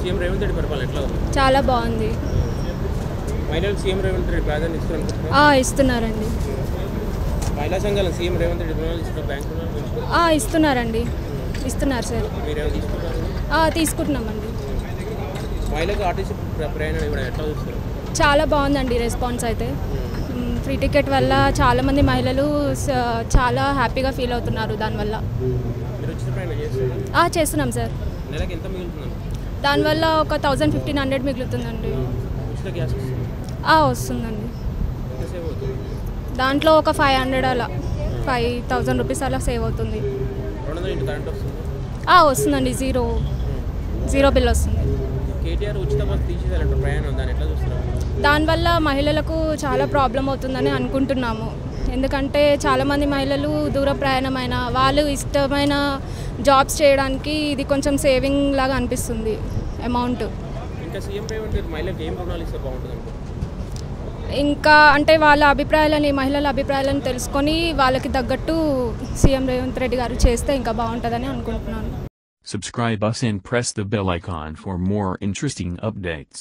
CM Revanth Reddy పరిపాలన ఎట్లా ఉంది? చాలా బాగుంది. మహిళలకు సీఎం రేవంత్ రెడ్డి ప్రాధాన్యత ఇస్తున్నారు. ఇస్తున్నారండి. మహిళా సంఘాలు సీఎం రేవంత్ రెడ్డి రుణాలు ఇస్తున్నారు, బ్యాంక్ రుణాలు ఇస్తున్నారండి. ఇస్తున్నారు సార్. మీరేమో తీసుకుంటారు? తీసుకుంటున్నామండి. మహిళలకు ఆర్టీసీ ప్రయాణం కూడా ఎట్లా చూస్తారు? చాలా బాగుందండి రెస్పాన్స్ అయితే. ఫ్రీ టికెట్ వల్ల చాలామంది మహిళలు చాలా హ్యాపీగా ఫీల్ అవుతున్నారు దానివల్ల. మీరు ఉచిత ప్రయాణం చేస్తున్నారు? చేస్తున్నాం సార్. నెలకు ఎంత మిగులుతున్నారు? దానివల్ల ఒక 1500 మిగులుతుందండి. ఉచిత గ్యాస్ వస్తుందండి. సేవ్ అవుతుంది. దాంట్లో ఒక 500 అలా 5000 రూపీస్ అలా సేవ్ అవుతుంది. 200 యూనిట్ కరెంట్ వస్తుంది? వస్తుందండి. జీరో బిల్ వస్తుంది. కేటీఆర్ ఉచిత బస్సు తీసేయాలంటే ప్రయాణం దాన్ని ఎట్లా చూస్తున్నారు? దానివల్ల మహిళలకు చాలా ప్రాబ్లం అవుతుందని అనుకుంటున్నాము. ఎందుకంటే చాలామంది మహిళలు దూర ప్రయాణమైన వాళ్ళు ఇష్టమైన జాబ్స్ చేయడానికి ఇది కొంచెం సేవింగ్ లాగా అనిపిస్తుంది అమౌంట్. ఇంకా సీఎం రేవంత్ రెడ్డి మహిళలకు ఏం రుణాలు ఇస్తే బాగుంటుంది? ఇంకా అంటే వాళ్ళ అభిప్రాయాలని, మహిళల అభిప్రాయాలను తెలుసుకొని వాళ్ళకి తగ్గట్టు సీఎం రేవంత్ రెడ్డి గారు చేస్తే ఇంకా బాగుంటుందని అనుకుంటున్నాను. Subscribe us and press the bell icon for more interesting updates.